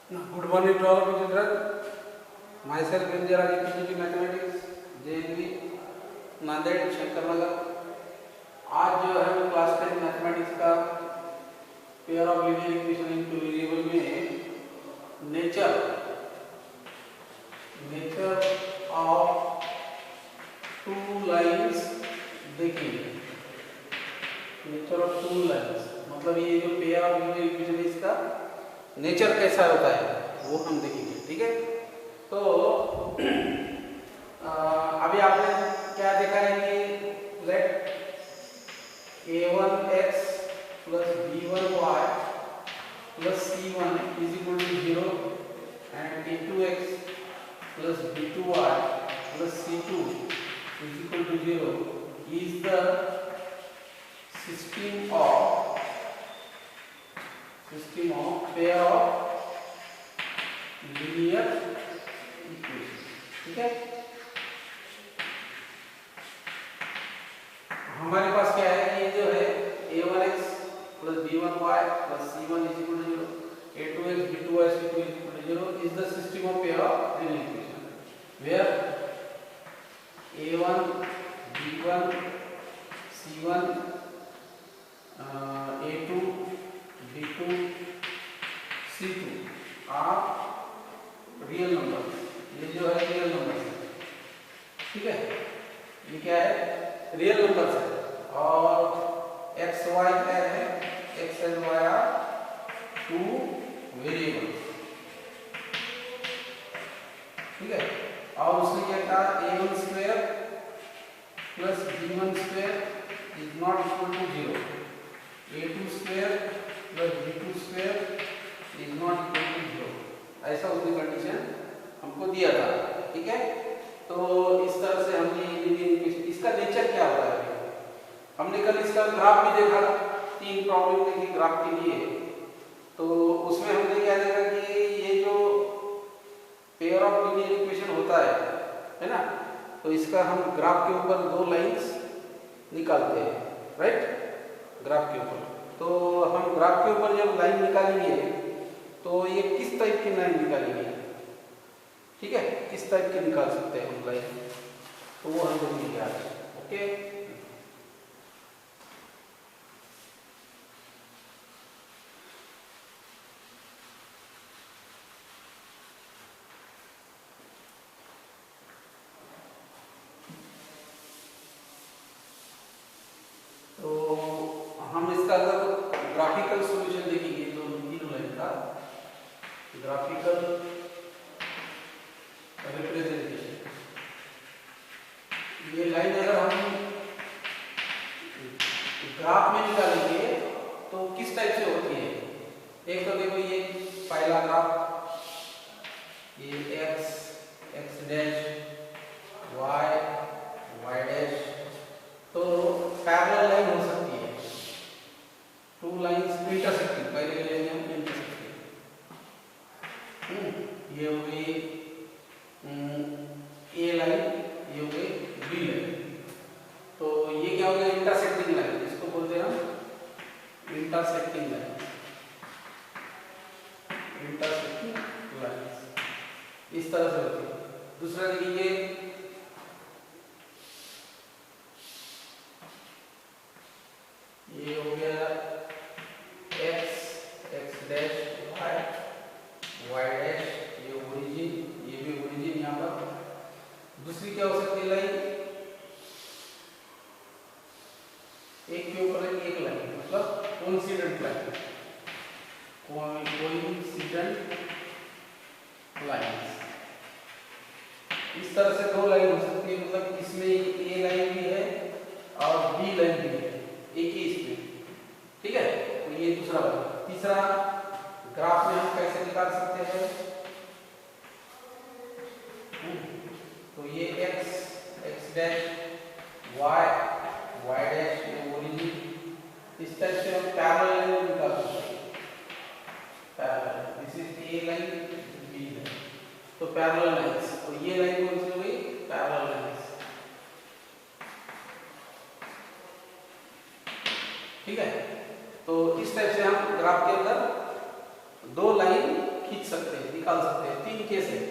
Good morning to all of you children. Myself Indira Institute Mathematics, JNV, Nanded Shankar Nagar. आज जो है वो क्लास 10 मैथमेटिक्स का pair of linear equation in two variable में nature of two lines देखेंगे। Nature of two lines मतलब ये जो पेयर ऑफ लीनियर इक्वेशन है इसका नेचर कैसा होता है वो हम देखेंगे। ठीक है, तो अभी आपने क्या देखा है कि late a1x plus b1y plus c1 is equal to 0 and a2x plus b2y plus c2 is equal to 0 is the system of pair of linear equations। ठीक है, हमारे पास क्या है कि ये जो है a1x plus b1y plus c1 is equal to 0, a2x b2y c2 is equal to 0 is the system of pair of linear equation where a1 b1 c1 a2 b2 c2 are real number. ये जो है real number है। ठीक है, ये क्या है? Real number है और एक्स वाई क्या है? X and y are two variable. ठीक है, और उसने क्या कहा? a1 square plus b1 square is not equal to 0, a2 square plus b2 square is not equal to 0। ऐसा उसने कंडीशन हमको दिया था। ठीक है, तो इस तरह से हमने इसका नेचर क्या होता है हमने कल इसका ग्राफ भी देखा, 3 प्रॉब्लम देखी ग्राफ के लिए। तो उसमें हमने क्या देखा कि ये जो पेयर ऑफ लीनियर इक्वेशन होता है ना, तो इसका हम ग्राफ के ऊपर 2 लाइंस निकालते हैं, राइट? ग्राफ के ऊपर तो हम ग्राफ के ऊपर जब लाइन निकालेंगे तो ये किस टाइप की लाइन निकालेंगे? ठीक है, किस टाइप के निकाल सकते हैं हम लाइन, तो वो हम देखेंगे आज। ओके, तो हम इसका अगर ग्राफिकल सॉल्यूशन देखेंगे तो तीनों लाइन का ग्राफिकल रिप्रेजेंटेशन, ये लाइन अगर हम ग्राफ में निकालेंगे तो किस टाइप से होती है? एक तो देखो ये पहला ग्राफ, ये x डैश y डैश, तो पैरेलल लाइन हो सकती है, 2 लाइंस इंटरसेक्टिंग। पहले लेंगे हम इंटरसेक्टिंग, ये हो गई ए लाइन, ये हो गई बी लाइन। तो ये क्या हो गया? इंटरसेक्टिंग लाइन, इसको बोलते हैं हम इंटरसेक्टिंग लाइन। इंटरसेक्टिंग लाइन इस तरह से होती है। दूसरा देखिए, ये हो गया x डैश y डैश, ये ओरिजिन, ये भी ओरिजिन यहाँ पर। दूसरी क्या हो सकती है लाइन? एक के ऊपर एक लाइन, मतलब कोइंसिडेंट लाइन, कोइंसिडेंट लाइंस। इस तरह से 2 लाइन हो सकती है, मतलब इसमें ए लाइन भी है और बी लाइन भी है एक ही इसमें। ठीक है, तो ये दूसरा वाला। तीसरा ग्राफ में हम कैसे निकाल सकते हैं? तो ये x डैश y डैश, ये ओरिजिन, इस टाइप से हम पैरेलल लाइन निकाल सकते हैं। Parallel, this is A line, B line, तो पैरेलल लाइंस। तो ये लाइन कौन सी हो गई? Parallel lines. ठीक है, तो इस टाइप से हम ग्राफ के अंदर 2 लाइन खींच सकते हैं, निकाल सकते हैं। 3 केस है।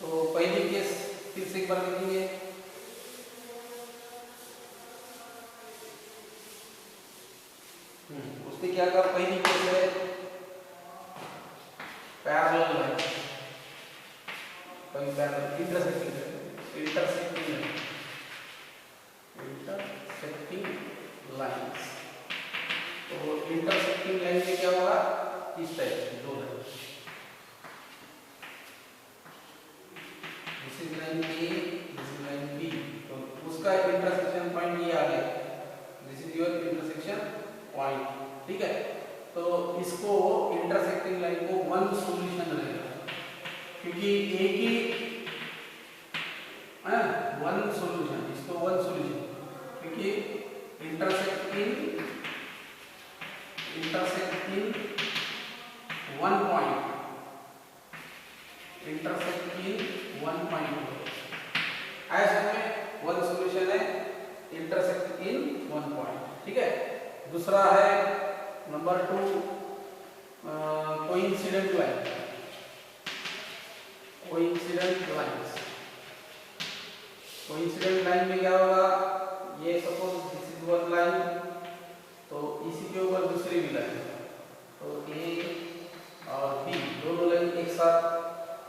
तो पहली केस फिर से एक बार लिखेंगे। उसने क्या कहा, पहली केस है पैरेलल लाइन, इंटरसेक्टिंग लाइंस। तो इंटरसेक्टिंग लाइन में क्या होगा, इस टाइप से 2 line, this is line A, this is line B. तो उसका इंटरसेक्शन पॉइंट ये आ गया, this is your intersection point, ठीक है। तो इसको इंटरसेक्टिंग लाइन को वन सॉल्यूशन रहेगा, क्योंकि एक ही वन सॉल्यूशन, इसको वन सॉल्यूशन, क्योंकि intersect in one point, intersect in one point ऐसे में वन सॉल्यूशन है इंटरसेक्ट इन वन पॉइंट, ठीक है। दूसरा है number 2 coincident line, coincident lines. Coincident line में क्या होगा, ये suppose this is one line, तो इसी के ऊपर दूसरी भी लाइन, तो ए और बी दोनों लाइन एक साथ,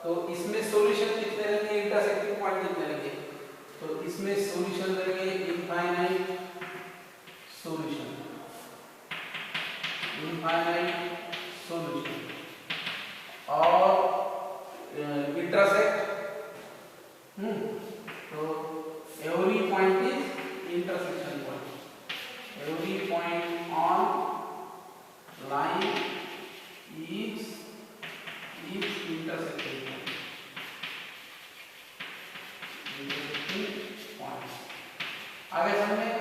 तो इसमें सॉल्यूशन कितने रहेंगे, इंटरसेक्टिंग पॉइंट कितने रहेंगे, तो इसमें सॉल्यूशन रहेंगे इनफाइनाइट सॉल्यूशन, इनफाइनाइट सॉल्यूशन। और इंटरसेक्ट, तो every point is intersection point, every point on line is intersecting point। आगे समझे,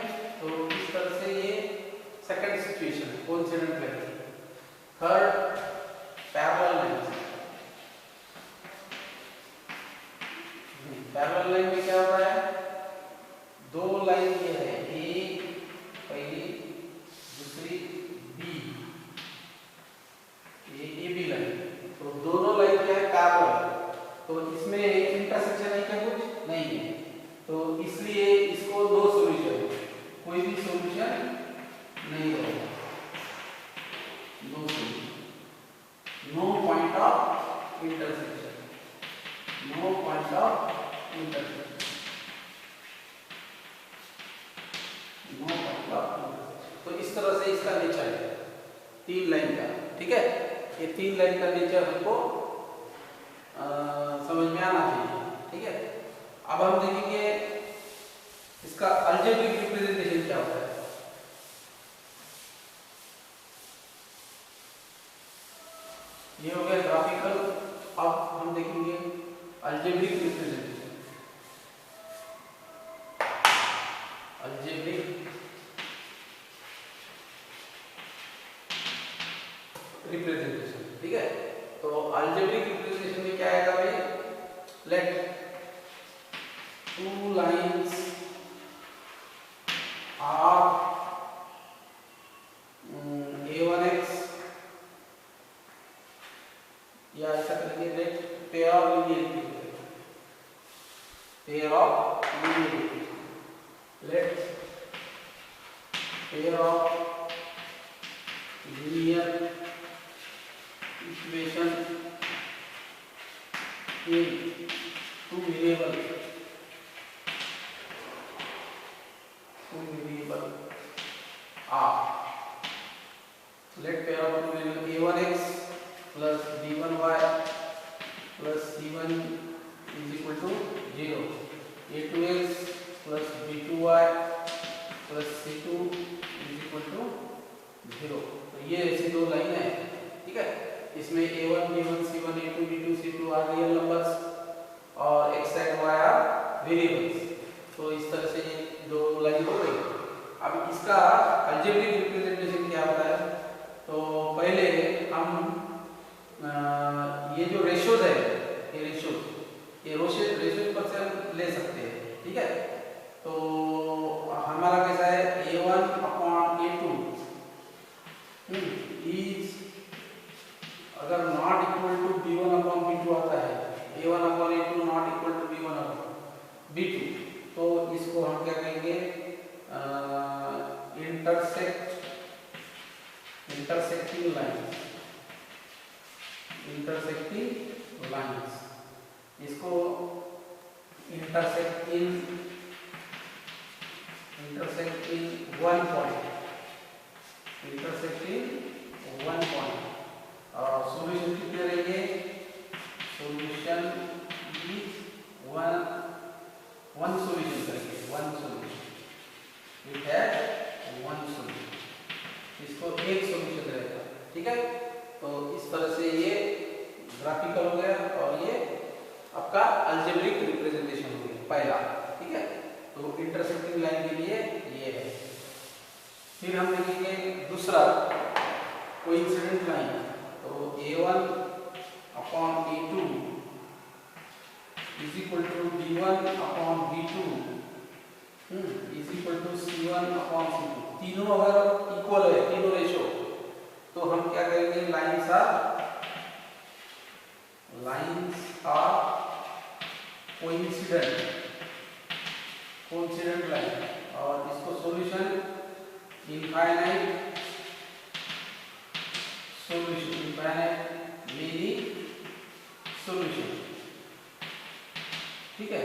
तो इस तरह से ये सेकंड सिचुएशन है coincident line. Third parallel line, parallel line में क्या होता है, 2 लाइन ये है, ए पहली, दूसरी बी, ए बी लाइन, तो दोनों लाइन क्या है पैरेलल, तो इसमें इंटरसेक्शन है क्या, कुछ नहीं है, तो इसलिए इसको 2 सॉल्यूशन, कोई भी सॉल्यूशन नहीं होगा, no solution, no point of intersection, no point of intersection, तो इस तरह से इसका नेचर है 3 लाइन का, ठीक है। ये 3 लाइन का नेचर हमको समझ में आना चाहिए, ठीक है। अब हम देखेंगे इसका अलजेब्रिक रिप्रेजेंटेशन क्या होता है। ये हो गया ग्राफिकल, अब हम देखेंगे अलजेब्रिक रिप्रेजेंटेशन। अलजेब्रिक रिप्रेजेंटेशन, ठीक है। तो अलजेब्रिक रिप्रेजेंटेशन में क्या आएगा भाई, लेट 2 लाइंस आर a1x, या ऐसा करेंगे, let pair of linear, pair of linear, let pair of linear equation in 2 variable r, let pair of 2 variable a1x plus b1y plus c1 is equal to 0, a2x plus b2y plus c2 is equal to 0। तो ये ऐसी 2 line है, ठीक है। इसमें a1 b1 c1 a2 b2 c2 are real numbers और x and y are variables. तो इस तरह से ये 2 लाइन हो गई। अब इसका अलजेब्रिक रिप्रेजेंटेशन क्या होता है, तो पहले हम ये जो रेशियोज है, ये रेशियोज पर से हम ले सकते हैं, ठीक है। तो हमारा कैसा है, a1 अपॉन a2 इज अगर not equal to a1 upon a2 not equal to b1 upon b2, तो इसको हम क्या कहेंगे, इंटरसेक्टिंग लाइंस, इसको इंटरसेक्ट इन वन पॉइंट, और सॉल्यूशन कितने रहेंगे, सॉल्यूशन वन सॉल्यूशन करेंगे, इट है वन सॉल्यूशन, इसको एक सॉल्यूशन रहेगा, ठीक है। तो इस तरह से ये ग्राफिकल हो गया और ये आपका अलजेब्रिक रिप्रेजेंटेशन हो गया पहला, ठीक है। तो इंटरसेक्टिंग लाइन के लिए ये है। फिर हम देखेंगे दूसरा कोइंसिडेंट लाइन, तो a1 upon a2 is equal to b1 upon b2 is equal to c1 upon c2, तीनों अगर इक्वल है, तीनों रेशो, तो हम क्या करेंगे, लाइंस आर कोइंसिडेंट लाइन, और इसको सॉल्यूशन इनफाइनाइट मेनी सॉल्यूशन, ठीक है।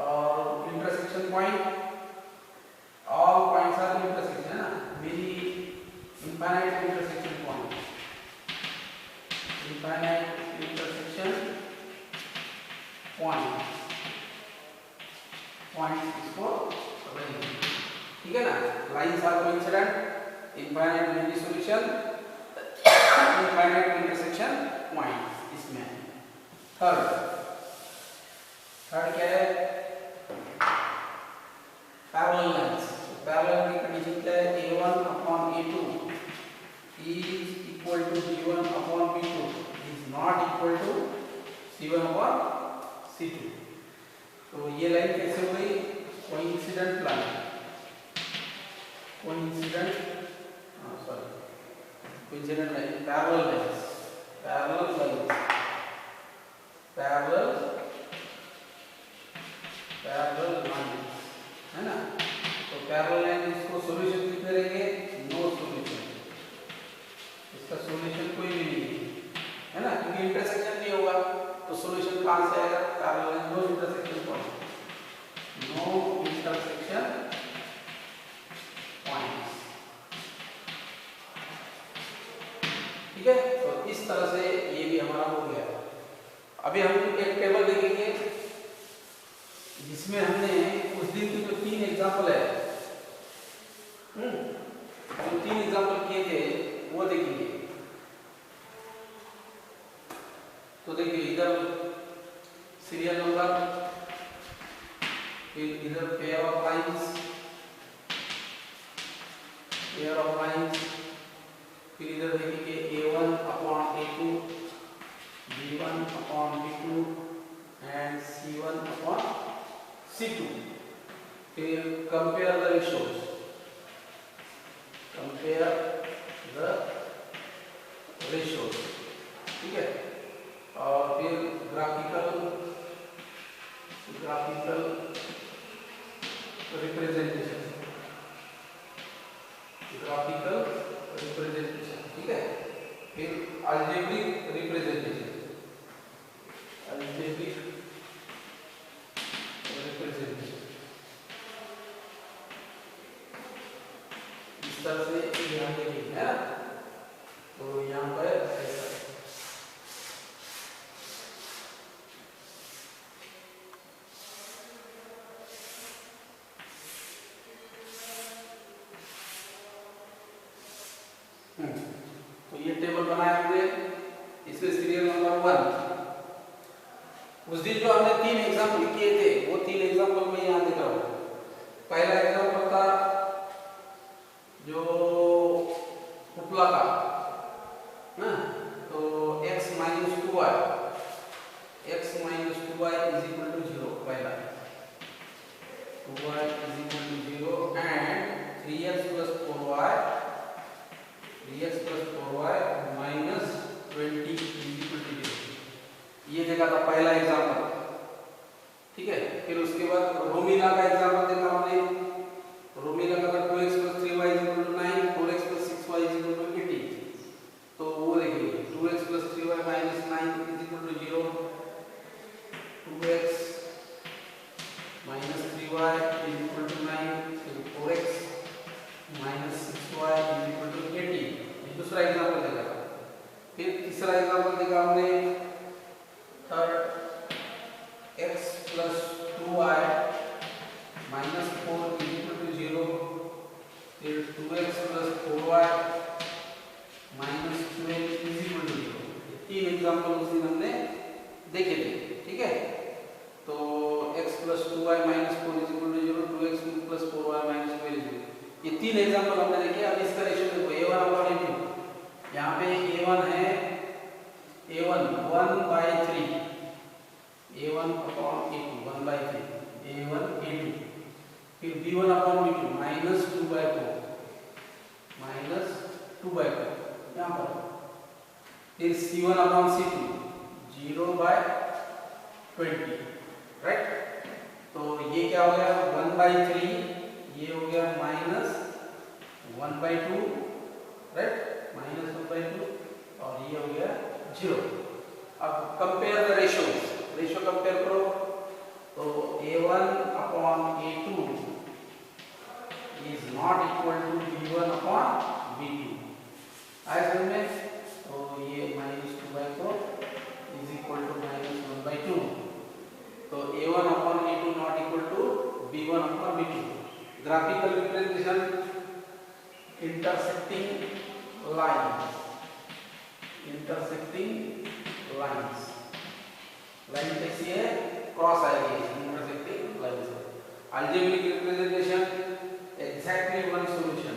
और intersection point, all points are intersection, है ना, मेनी इनफाइनाइट इंटरसेक्शन पॉइंट, इसको रहेंगे, ठीक है ना। Lines are coincident, infinite many solution, infinite intersection point इसमें। थर्ड क्या है, पैरेलल लाइंस। पैरेलल की कंडीशन क्या है, a1 upon a2 is equal to b1 upon b2 is not equal to c1 upon c2। तो ये लाइन कैसे हो गई, coincident line, coincident line, parallel lines, है ना। तो पैरेलल लाइन, इसको सॉल्यूशन कितने रहेंगे, नो सॉल्यूशन, इसका सॉल्यूशन कोई भी नहीं है ना, क्योंकि इंटरसेक्शन नहीं होगा, तो सॉल्यूशन कहां से आएगा, parallel line, no intersection point, ठीक है। तो इस तरह से ये भी हमारा हो गया। अभी हम एक टेबल देखेंगे जिसमें हमने उस दिन की जो 3 एग्जाम्पल है, जो 3 एग्जाम्पल किए थे वो देखेंगे। तो देखिए, इधर सीरियल नंबर, फिर इधर पेयर ऑफ लाइंस, फिर इधर देखेंगे a1 upon a2, b1 upon b2 and c1 upon c2। फिर कंपेयर द रेशियोज, ठीक है। और फिर ग्राफिकल रिप्रेजेंटेशन, ठीक है। फिर अलजेब्रिक रिप्रेजेंटेशन, इस तरह से यहाँ पे है ना। तो यहाँ पर ऐसा तो ये टेबल बनाए हुए, इसमें सीरियल नंबर 1, उस दिन जो हमने 3 एग्जाम्पल किए थे वो 3 एग्जाम्पल में यहाँ दिख रहा हूँ। पहला एग्जाम्पल था जो पुतला का ना, तो x minus 2y is equal to 0, पहला 2y is equal to 0 and 3x plus 4y minus 20 is equal to 0। ये देखा था पहला एग्जाम्पल। दूसरा एग्जांपल देखा था। फिर तीसरा एग्जांपल देखा हमने third x plus 2y minus 4 is equal to 0, फिर 2x plus 4y minus 12 is equal to 0। तीन एग्जांपल उस दिन हमने देखे थे, ठीक है। तो x plus 2y minus 4 is equal to 0, 2x plus 4y minus 12 is 0, ये तीन एग्जांपल हमने देखे। अब इसका रेशियो देखो a1 अपॉन a2, यहाँ पे a1 है a1 1/3, a1 upon a2 1/3, a1 a2, फिर b1 अपॉन b2 माइनस 2/4 यहाँ पर, फिर c1 अपॉन c2 0/20, राइट। तो ये क्या हो गया 1/3, ये हो गया माइनस 1/2, राइट, माइनस 1/2, और ये हो गया 0। अब compare the ratios, ratio compare करो। तो a1 upon a2 is not equal to b1 upon b2, आए समझ में। तो ये minus 2/4 is equal to minus 1/2, तो a1 upon a2 not equal to b1 upon b2। Graphical representation intersecting lines, line कैसी है, क्रॉस आएगी इंटरसेक्टिंग लाइन से। Algebraic representation exactly one solution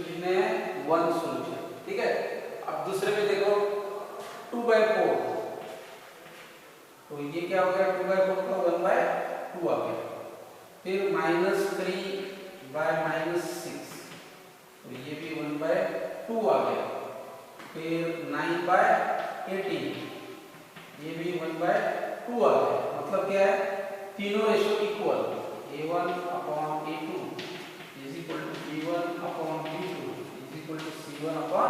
कितने हैं, वन सॉल्यूशन, ठीक है। अब दूसरे में देखो 2/4, तो ये क्या हो गया 2/4 का 1/2 आ गया। फिर -3/-6, तो ये भी 1/2 आ गया। फिर 9/18, ये भी 1/2 आ गया। मतलब क्या है, तीनों ratio equal, a1 upon a2 is equal to b1 upon b2 is equal to c1 upon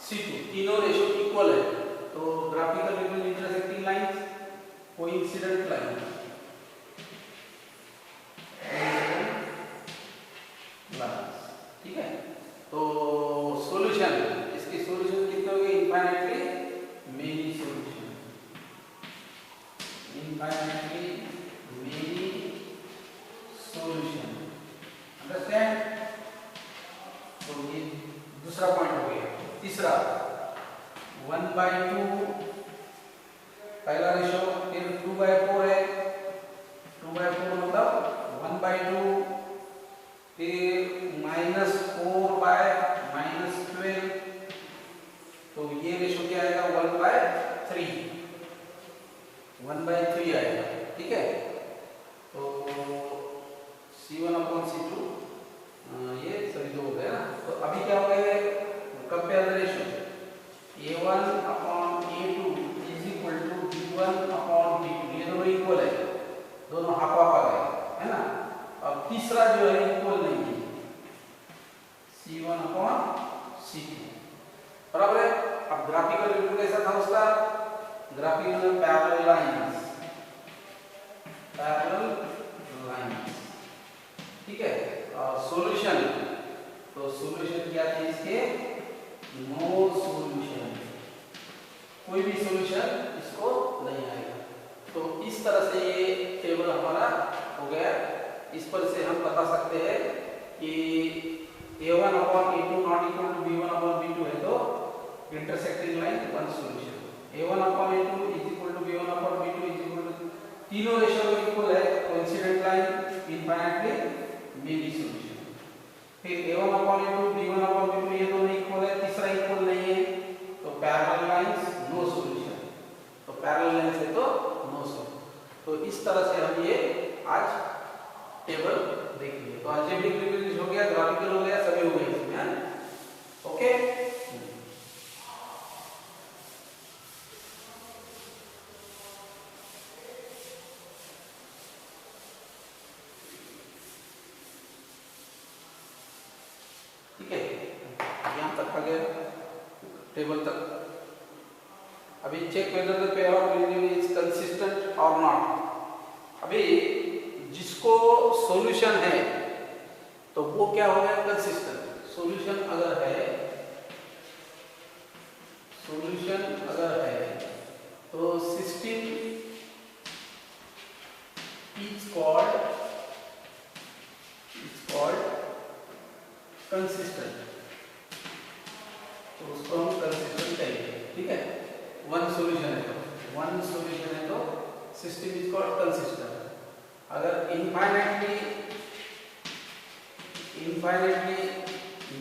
c2, तीनों रेशियो इक्वल है। तो graphical representation intersecting lines, coincident lines, ठीक है। तो सॉल्यूशन, इसकी सॉल्यूशन कितने हो गए, infinitely many solution, infinitely many solution, understand. तो ये दूसरा पॉइंट हो गया। तीसरा 1/2 पहला रेशियो, फिर 2/4 है, 2/4 मतलब 1/2, फिर -4/-12, तो ये रेशियो क्या आएगा 1/3, 1/3 आएगा, ठीक है। तो c1 अपॉन c2 ये सभी दो हो गए ना। तो अभी क्या हो गया, compare the ratio, a1 upon a2 is equal to b1 upon b2, ये दोनों इक्वल है, दोनों हाफ हाफ आ गए, है ना। अब तीसरा जो है इक्वल नहीं है, c1 अपॉन c2, बराबर है। अब ग्राफिकल रिव्यू कैसा था उसका, ग्राफिकल पैरेलल लाइंस, ठीक है। सॉल्यूशन, तो सॉल्यूशन क्या थी इसके, नो सॉल्यूशन, कोई भी सॉल्यूशन इसको नहीं आएगा। तो इस तरह से ये टेबल हमारा हो गया। इस पर से हम बता सकते हैं कि a1 upon a2 not equal to b1 upon b2 है, तो intersecting line one solution, a1 upon a2 is equal to b1 upon b2 is equal to, तीनों रेशियो इक्वल है, coincident line, infinitely many solution. फिर a1 upon a2 b1 upon b2 ये दोनों equal है, तीसरा equal नहीं है, तो पैरेलल लाइंस नो सॉल्यूशन, तो पैरेलल लाइंस है तो नो सॉल्यूशन। तो इस तरह से हम ये आज टेबल देख लिए। तो अलजेब्रिक रिप्रेजेंटेशन हो गया, ग्राफिकल हो गया, सभी हो गए इसमें, ओके। ठीक है, यहाँ तक आ गया टेबल तक। अभी check whether the pair of variable is consistent और नॉट। अभी जिसको सॉल्यूशन है क्या हो गया, कंसिस्टेंट। सॉल्यूशन अगर है तो सिस्टम इज कॉल्ड कंसिस्टेंट। तो उसको हम कंसिस्टेंट कहेंगे, ठीक है। वन सॉल्यूशन है तो सिस्टम इज कॉल्ड कंसिस्टेंट। अगर इनफाइनाइटली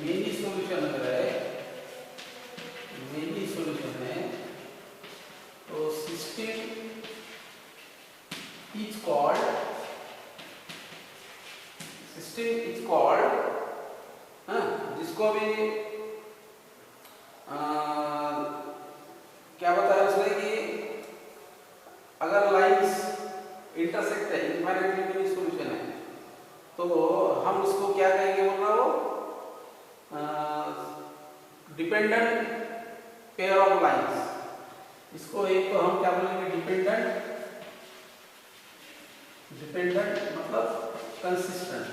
मेनी सॉल्यूशन अगर है तो सिस्टम इज कॉल्ड जिसको अभी क्या बताया उसने कि अगर लाइंस इंटरसेक्ट है, इनफाइनाइटली मेनी सॉल्यूशन है, तो हम उसको क्या कहेंगे, बोल रहा हो, डिपेंडेंट पेयर ऑफ लाइंस। इसको एक तो हम क्या बोलेंगे, डिपेंडेंट मतलब कंसिस्टेंट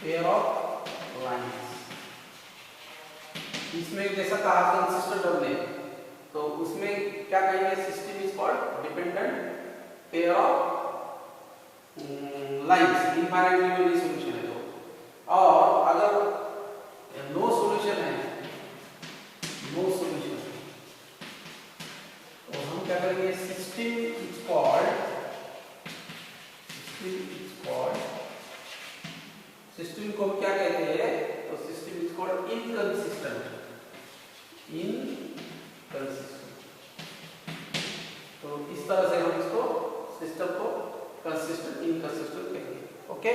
पेयर ऑफ लाइंस। इसमें जैसा कहा कंसिस्टेंट हमने, तो उसमें क्या कहेंगे, system is called dependent pair of lines, infinitely many solution है तो। और अगर नो सॉल्यूशन है, तो हम क्या करेंगे, सिस्टम इज कॉल्ड सिस्टम को हम क्या कहते हैं, तो सिस्टम इज कॉल्ड इनकंसिस्टेंट। तो इस तरह से हम इसको सिस्टम को कंसिस्टेंट इनकंसिस्टेंट कहेंगे, ओके।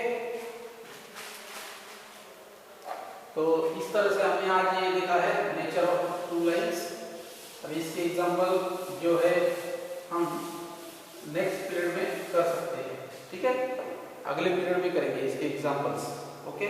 तो इस तरह से हमने आज ये देखा है नेचर ऑफ टू लाइंस। अब इसके एग्जांपल जो है हम नेक्स्ट पीरियड में कर सकते हैं, ठीक है, अगले पीरियड में करेंगे इसके एग्जांपल्स, ओके।